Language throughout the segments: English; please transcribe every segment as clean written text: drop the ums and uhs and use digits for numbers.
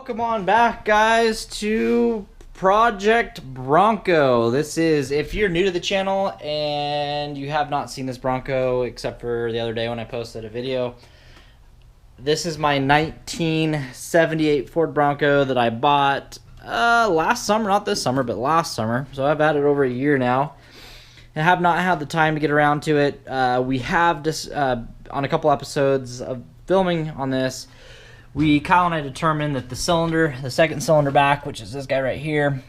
welcome on back, guys, to Project Bronco. This is, if you're new to the channel and you have not seen this Bronco except for the other day when I posted a video, this is my 1978 Ford Bronco that I bought last summer, not this summer, but last summer. So I've had it over a year now. I have not had the time to get around to it. We have just on a couple episodes of filming on this, Kyle and I determined that the second cylinder back, which is this guy right here,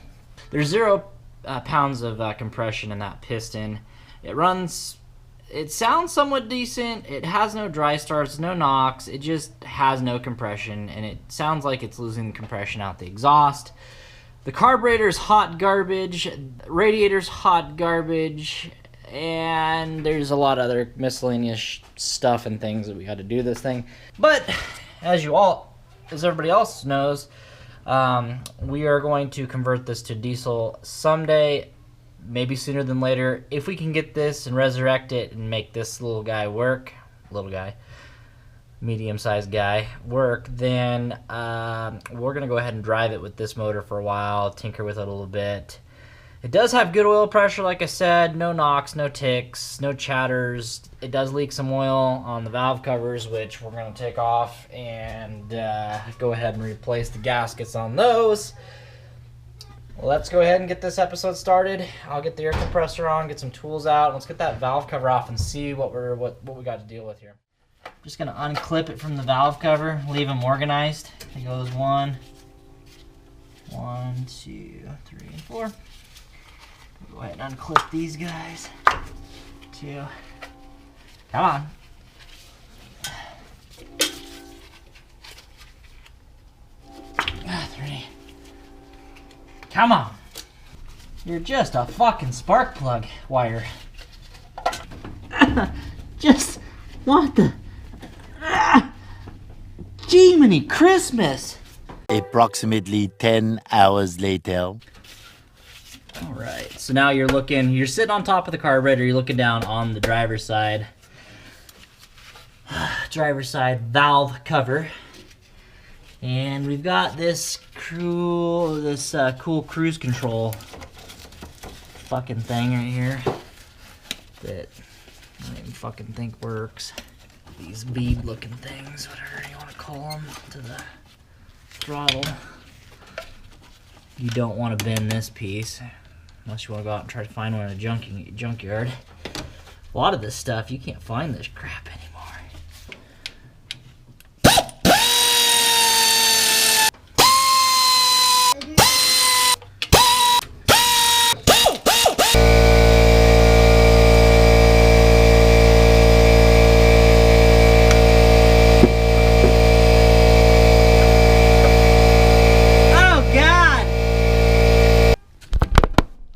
there's 0 pounds of compression in that piston. It sounds somewhat decent. It has no dry starts, no knocks. It just has no compression, and it sounds like it's losing the compression out the exhaust. The carburetor's hot garbage, radiator's hot garbage, and there's a lot of other miscellaneous stuff and things that we got to do this thing. But as everybody else knows, we are going to convert this to diesel someday, maybe sooner than later. If we can get this and resurrect it and make this little guy work, medium-sized guy work, then we're gonna go ahead and drive it with this motor for a while, tinker with it a little bit. It does have good oil pressure, like I said, no knocks, no ticks, no chatters. It does leak some oil on the valve covers, which we're gonna take off and go ahead and replace the gaskets on those. Let's go ahead and get this episode started. I'll get the air compressor on, get some tools out. Let's get that valve cover off and see what we got to deal with here. Just gonna unclip it from the valve cover, leave them organized. It goes 1, 2, 3, and 4. Go ahead and unclip these guys. 2. Come on. 3. Come on. You're just a fucking spark plug wire. Just what the? Jiminy Christmas! Approximately 10 hours later. Alright, so now you're sitting on top of the carburetor, you're looking down on the driver's side. Driver's side valve cover. And we've got this cool cruise control fucking thing right here that I don't even fucking think works. These bead looking things, whatever you want to call them, to the throttle. You don't want to bend this piece unless you want to go out and try to find one in a junkyard. A lot of this stuff, you can't find this crap anymore.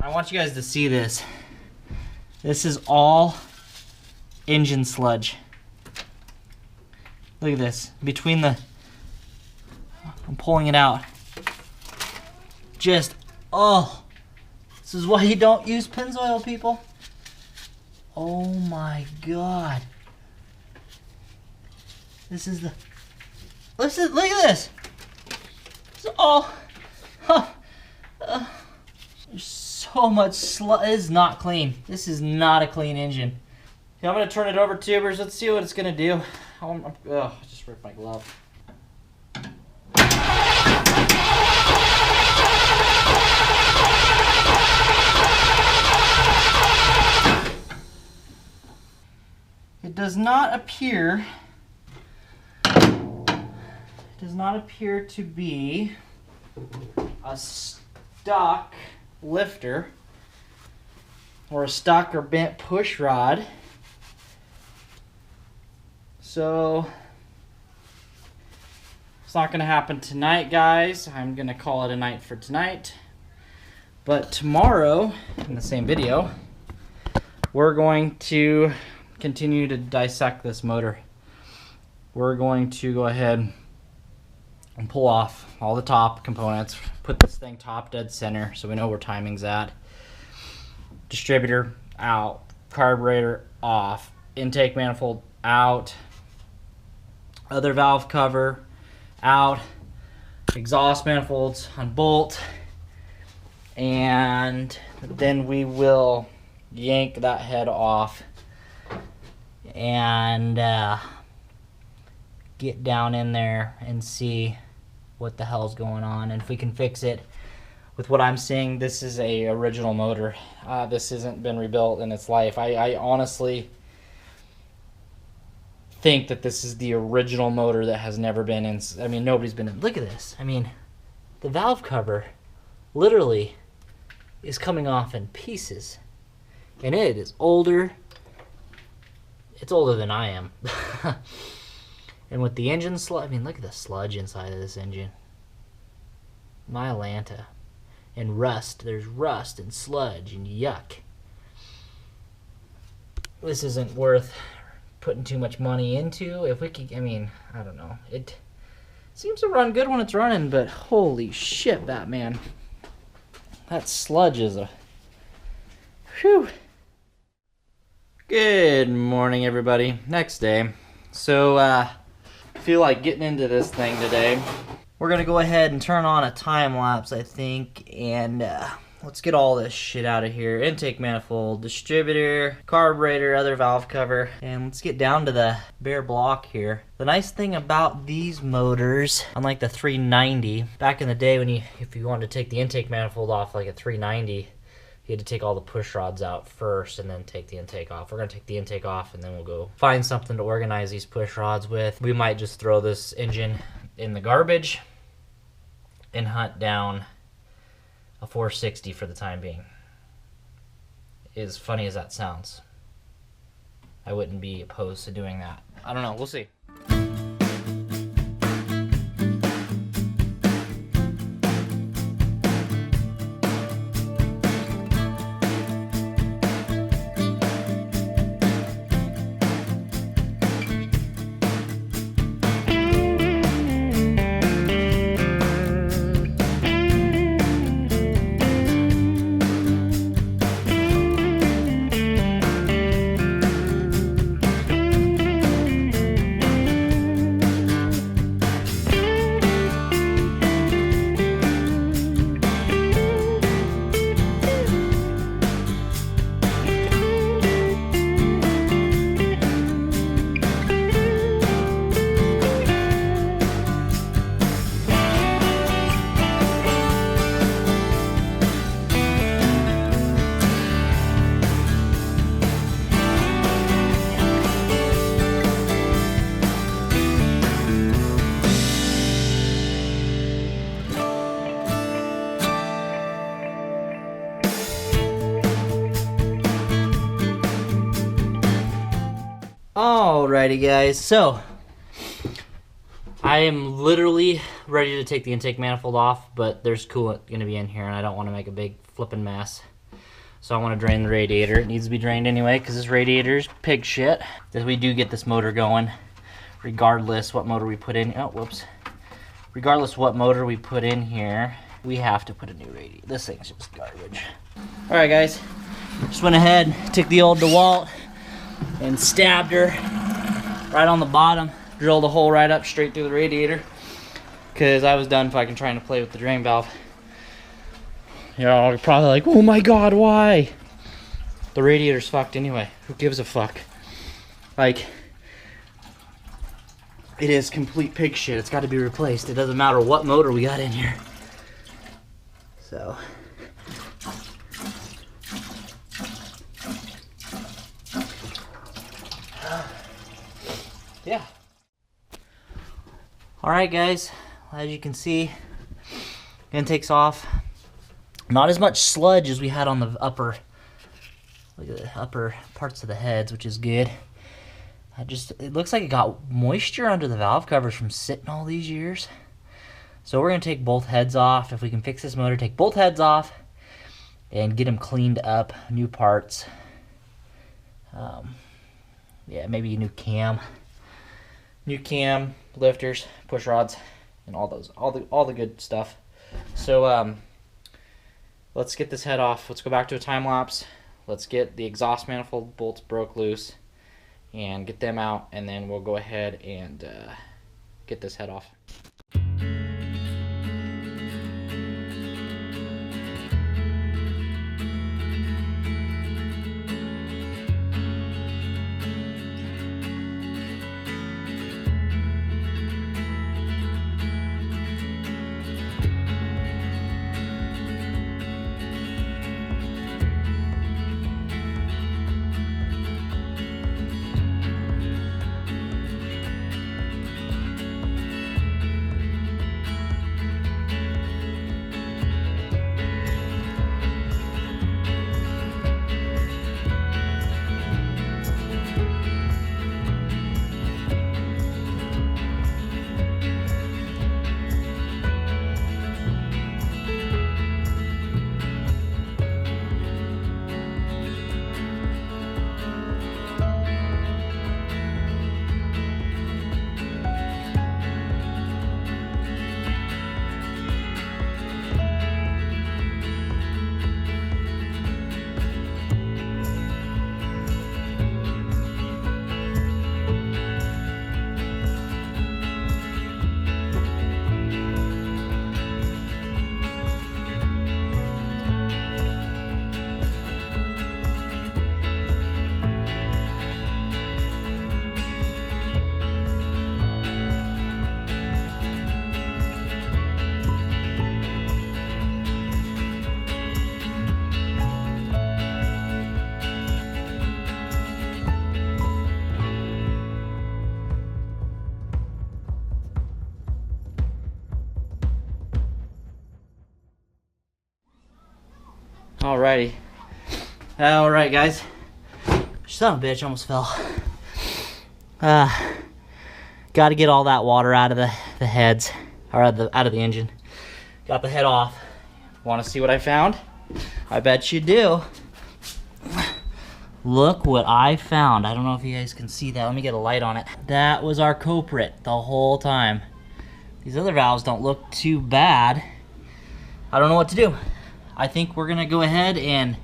I want you guys to see this. This is all engine sludge. Look at this. I'm pulling it out. This is why you don't use Pennzoil, people. Oh my God. Look at this. It's all, there's so much sludge. It is not clean. This is not a clean engine. Okay, I'm going to turn it over, tubers. Let's see what it's going to do. I just ripped my glove. It does not appear to be a stock lifter or a stock or bent push rod. So it's not going to happen tonight, guys. I'm going to call it a night for tonight. But tomorrow, in the same video, we're going to continue to dissect this motor. We're going to go ahead and pull off all the top components, put this thing top dead center so we know where timing's at. Distributor out, carburetor off, intake manifold out, other valve cover out, exhaust manifolds unbolt, and then we will yank that head off and get down in there and see what the hell's going on, and if we can fix it. With what I'm seeing, this is a original motor. This hasn't been rebuilt in its life. I honestly think that this is the original motor that has never been in. I mean, nobody's been in. Look at this. I mean, the valve cover literally is coming off in pieces, and it is older. It's older than I am. And with the engine sludge, I mean, look at the sludge inside of this engine. My Atlanta. And rust. There's rust and sludge and yuck. This isn't worth putting too much money into. If we could, I mean, I don't know. It seems to run good when it's running, but holy shit, Batman. That sludge is a... Whew. Good morning, everybody. Next day. So, I feel like getting into this thing today. We're going to go ahead and turn on a time lapse, I think, and let's get all this shit out of here. Intake manifold, distributor, carburetor, other valve cover, and let's get down to the bare block here. The nice thing about these motors, unlike the 390, back in the day when if you wanted to take the intake manifold off like a 390, you had to take all the push rods out first and then take the intake off. We're going to take the intake off and then we'll go find something to organize these push rods with. We might just throw this engine in the garbage and hunt down a 460 for the time being. As funny as that sounds, I wouldn't be opposed to doing that. I don't know, we'll see. Alrighty guys, so I am literally ready to take the intake manifold off, but there's coolant going to be in here and I don't want to make a big flipping mess. So I want to drain the radiator. It needs to be drained anyway because this radiator's pig shit. That we do get this motor going regardless what motor we put in. Oh, whoops. Regardless what motor we put in here, we have to put a new radiator. This thing's just garbage. Alright guys, just went ahead, took the old DeWalt and stabbed her right on the bottom, drilled a hole right up straight through the radiator because I was done fucking trying to play with the drain valve. You're probably like, oh my god, why? The radiator's fucked anyway. Who gives a fuck? Like, it is complete pig shit. It's got to be replaced. It doesn't matter what motor we got in here. So yeah. Alright guys, as you can see, intake's off. Not as much sludge as we had on the upper, look at the upper parts of the heads, which is good. It looks like it got moisture under the valve covers from sitting all these years. So we're gonna take both heads off. If we can fix this motor, take both heads off and get them cleaned up, new parts. Yeah, maybe a new cam. New cam, lifters, push rods, and all the good stuff. So let's get this head off. Let's go back to a time lapse. Let's get the exhaust manifold bolts broke loose and get them out, and then we'll go ahead and get this head off. Alrighty. Alright, guys. Son of a bitch, almost fell. Got to get all that water out of the heads, or out of the engine. Got the head off. Want to see what I found? I bet you do. Look what I found. I don't know if you guys can see that. Let me get a light on it. That was our culprit the whole time. These other valves don't look too bad. I don't know what to do. I think we're gonna go ahead and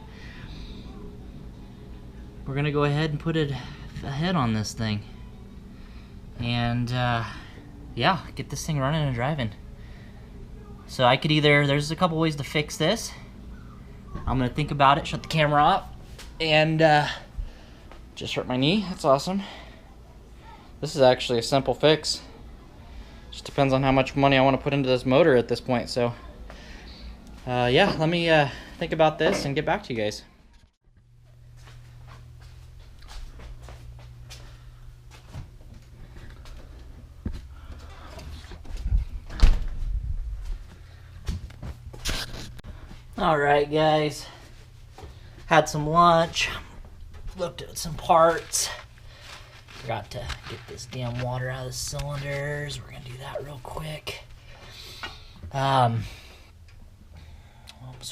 put a head on this thing. And yeah, get this thing running and driving. So I could either, there's a couple ways to fix this. I'm gonna think about it, shut the camera off, and just hurt my knee. That's awesome. This is actually a simple fix. Just depends on how much money I want to put into this motor at this point. So yeah, let me think about this and get back to you guys. Alright guys, had some lunch, looked at some parts, forgot to get this damn water out of the cylinders. We're gonna do that real quick. So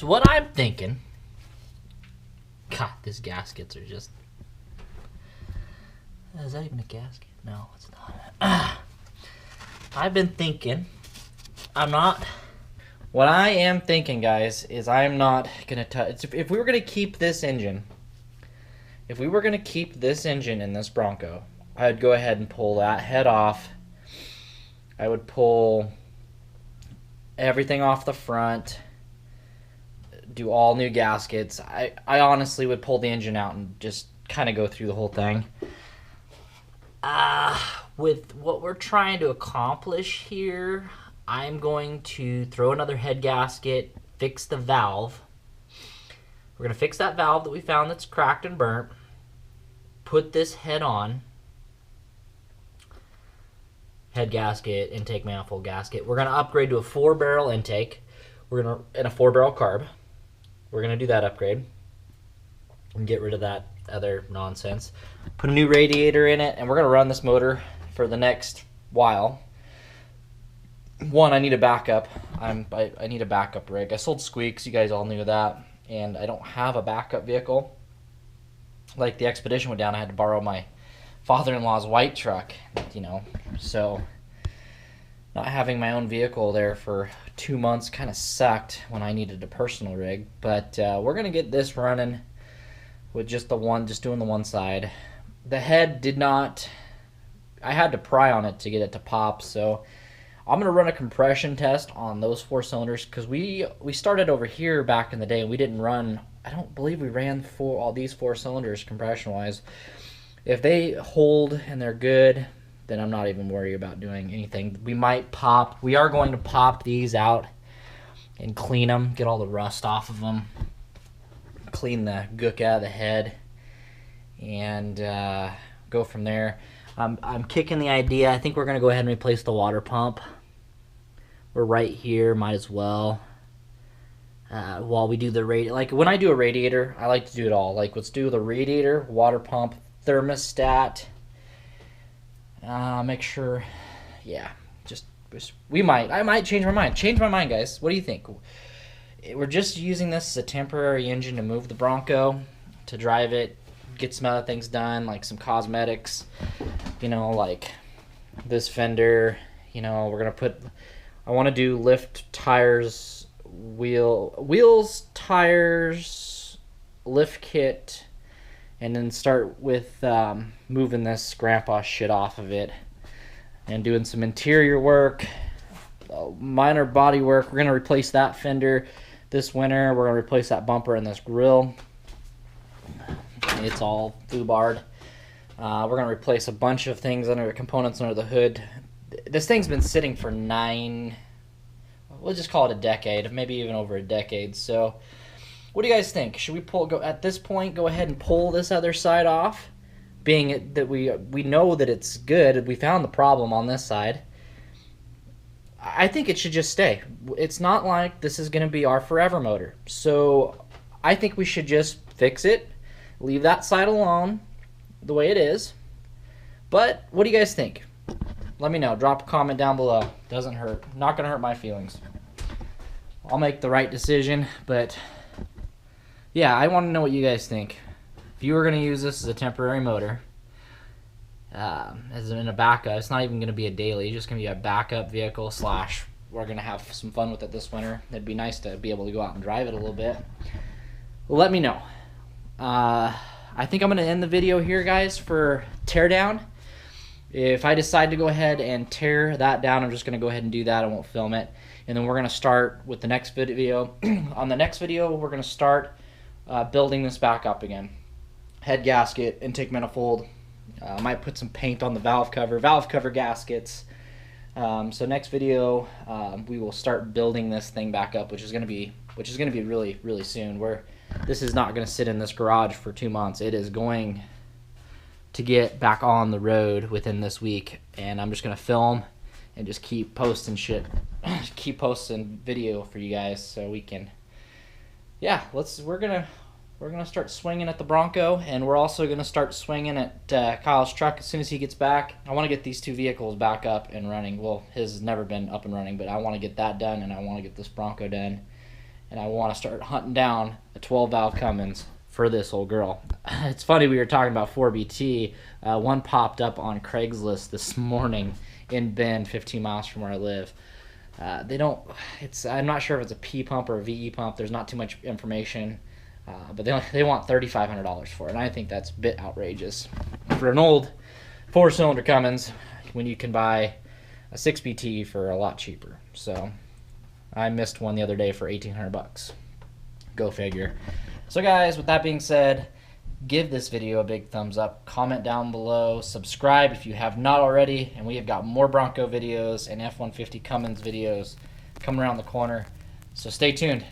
what I'm thinking, God, these gaskets are just, is that even a gasket? No, it's not. I've been thinking, what I am thinking, guys, is I'm not going to touch... If we were going to keep this engine... If we were going to keep this engine in this Bronco, I'd go ahead and pull that head off. I would pull everything off the front. Do all new gaskets. I honestly would pull the engine out and just kind of go through the whole thing. With what we're trying to accomplish here... I'm going to throw another head gasket, fix the valve. We're going to fix that valve that we found that's cracked and burnt. Put this head on. Head gasket, intake manifold gasket. We're going to upgrade to a 4-barrel intake. And a 4-barrel carb. We're going to do that upgrade. And get rid of that other nonsense. Put a new radiator in it, and we're going to run this motor for the next while. One, I need a backup. I need a backup rig. I sold Squeaks, you guys all knew that, and I don't have a backup vehicle. Like the Expedition went down, I had to borrow my father-in-law's white truck, you know. So not having my own vehicle there for 2 months kind of sucked when I needed a personal rig. But we're gonna get this running with just doing the one side. The head did not. I had to pry on it to get it to pop, so. I'm going to run a compression test on those 4 cylinders because we started over here back in the day and we didn't run, I don't believe we ran all these 4 cylinders compression-wise. If they hold and they're good, then I'm not even worried about doing anything. We are going to pop these out and clean them, get all the rust off of them, clean the gook out of the head, and go from there. I'm kicking the idea. I think we're going to go ahead and replace the water pump. We're right here, might as well. While we do the radiator. Like when I do a radiator, I like to do it all. Like let's do the radiator, water pump, thermostat. Make sure, yeah, I might change my mind. Change my mind, guys. What do you think? We're just using this as a temporary engine to move the Bronco, to drive it, get some other things done, like some cosmetics, you know, like this fender, you know, I want to do lift tires, wheels, tires, lift kit, and then start with moving this grandpa shit off of it and doing some interior work, minor body work. We're going to replace that fender this winter. We're going to replace that bumper and this grill. It's all foobarred. We're going to replace a bunch of things components under the hood. This thing's been sitting for we'll just call it a decade, maybe even over a decade. So what do you guys think? Should we at this point, go ahead and pull this other side off? Being that we know that it's good, we found the problem on this side. I think it should just stay. It's not like this is going to be our forever motor. So I think we should just fix it, leave that side alone the way it is. But what do you guys think? Let me know. Drop a comment down below. Doesn't hurt. Not gonna hurt my feelings. I'll make the right decision, but yeah, I want to know what you guys think. If you were gonna use this as a temporary motor, as in a backup, it's not even gonna be a daily. It's just gonna be a backup vehicle slash. We're gonna have some fun with it this winter. It'd be nice to be able to go out and drive it a little bit. Let me know. I think I'm gonna end the video here, guys, for teardown. If I decide to go ahead and tear that down, I'm just going to go ahead and do that. I won't film it. And then we're going to start with the next video. On the next video, we're going to start building this back up again. Head gasket, intake manifold. I might put some paint on the valve cover gaskets. So next video, we will start building this thing back up, which is going to be really, really soon. This is not going to sit in this garage for 2 months. It is going to get back on the road within this week, and I'm just gonna film and just keep posting shit, keep posting video for you guys, so we can, yeah, we're gonna start swinging at the Bronco, and we're also gonna start swinging at Kyle's truck as soon as he gets back. I want to get these 2 vehicles back up and running. Well, his has never been up and running, but I want to get that done, and I want to get this Bronco done, and I want to start hunting down a 12 valve Cummins for this old girl. It's funny, we were talking about 4BT. One popped up on Craigslist this morning in Bend, 15 miles from where I live. I'm not sure if it's a P pump or a VE pump. There's not too much information, but they want $3,500 for it, and I think that's a bit outrageous for an old 4-cylinder Cummins when you can buy a 6BT for a lot cheaper. So I missed one the other day for $1,800. Go figure. So guys, with that being said, give this video a big thumbs up, comment down below, subscribe if you have not already, and we have got more Bronco videos and F-150 Cummins videos coming around the corner. So stay tuned.